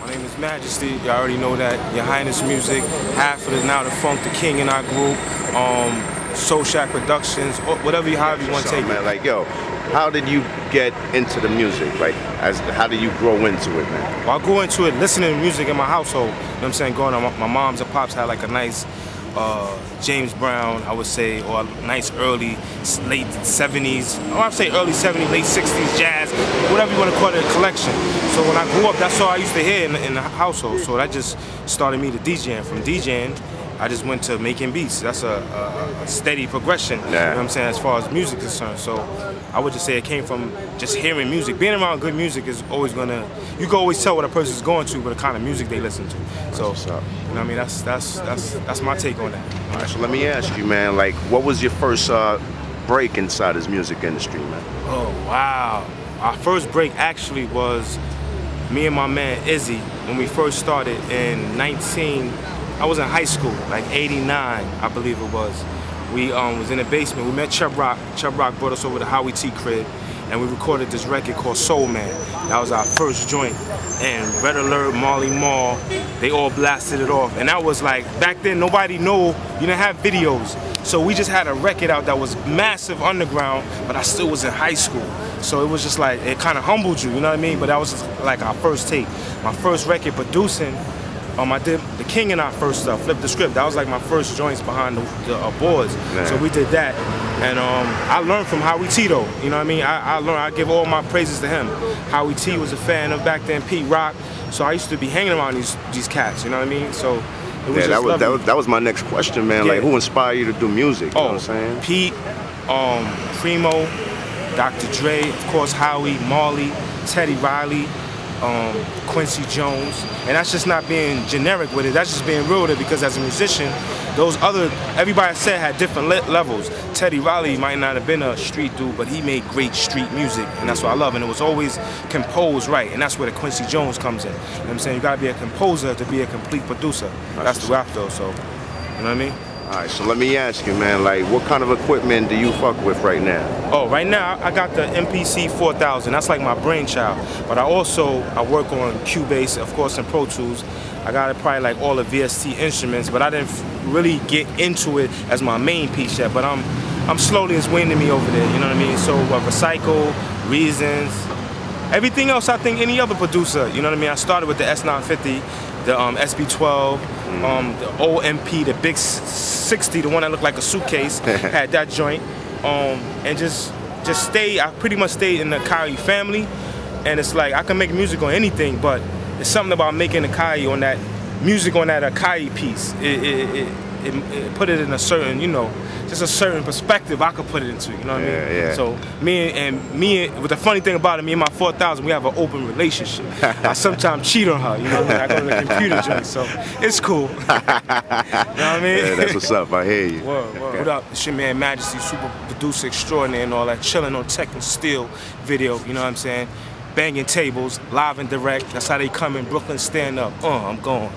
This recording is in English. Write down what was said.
My name is Majesty. You already know that. Your Highness Music, half of the Now the Funk, the King in our group, Soul Shack Productions, whatever however you want to take man, it. like, yo, how did you get into the music? Like, how did you grow into it, man? Well, I grew into it listening to music in my household. You know what I'm saying? Growing up, my moms and pops had like a nice James Brown, I would say, or a nice early, late 70s, or I'd say early 70s, late 60s jazz, whatever you want to call it, a collection. So when I grew up, that's all I used to hear in the household. So that just started me to DJing. From DJing, I just went to making beats. That's a steady progression, you know what I'm saying, as far as music is concerned. So I would just say it came from just hearing music. Being around good music is always gonna, you can always tell what a person's going to by the kind of music they listen to. So, you know what I mean, that's my take on that. All right, so let me ask you, man, like, what was your first break inside this music industry, man? Oh, wow. Our first break actually was me and my man Izzy when we first started in I was in high school, like 89, I believe it was. We was in the basement. We met Chubb Rock. Chubb Rock brought us over to Howie T crib, and we recorded this record called Soul Man. That was our first joint. And Red Alert, Marley Marl, they all blasted it off. And that was like, back then nobody knew, you didn't have videos. So we just had a record out that was massive underground, but I still was in high school. So it was just like, it kind of humbled you, you know what I mean? But that was just like our first tape. My first record producing, I did The King and I first Flip the Script. That was like my first joints behind the boards. Man. So we did that. And I learned from Howie T though. You know what I mean? I learned, I give all my praises to him. Howie T was a fan of back then Pete Rock. So I used to be hanging around these cats, you know what I mean? So it was that was my next question, man. Yeah. Like, who inspired you to do music? You know what I'm saying? Pete, Primo, Dr. Dre, of course Howie, Marley, Teddy Riley, Quincy Jones, and that's just not being generic with it, that's just being real with it, because as a musician, everybody said had different levels. Teddy Riley might not have been a street dude, but he made great street music, and that's what I love, and it was always composed right, and that's where the Quincy Jones comes in. You know what I'm saying? You gotta be a composer to be a complete producer. That's the rap though, so, you know what I mean? All right, so let me ask you, man, like, what kind of equipment do you fuck with right now? Oh, right now, I got the MPC 4000. That's like my brainchild. But I work on Cubase, of course, and Pro Tools. I got probably like all the VST instruments, but I didn't really get into it as my main piece yet. But I'm slowly, it's waning me over there, you know what I mean? So Recycle, Reasons, everything else I think any other producer, you know what I mean? I started with the S950, the SB12, the OMP, the big 60, the one that looked like a suitcase, had that joint, and just I pretty much stayed in the Akai family, and it's like I can make music on anything, but it's something about making Akai on that music on that Akai piece. It put it in a certain, you know, just a certain perspective I could put it into, you know what I mean? Yeah. So with the funny thing about it, me and my 4000, we have an open relationship. I sometimes cheat on her, you know what I mean? I go to the computer joint, so it's cool. You know what I mean? Yeah, that's what's up, I hear you. Word. What up? It's your man Majesty, super producer extraordinaire and all that, chilling on Tech and Steel video, you know what I'm saying? Banging tables, live and direct, that's how they come in Brooklyn, stand up. I'm gone.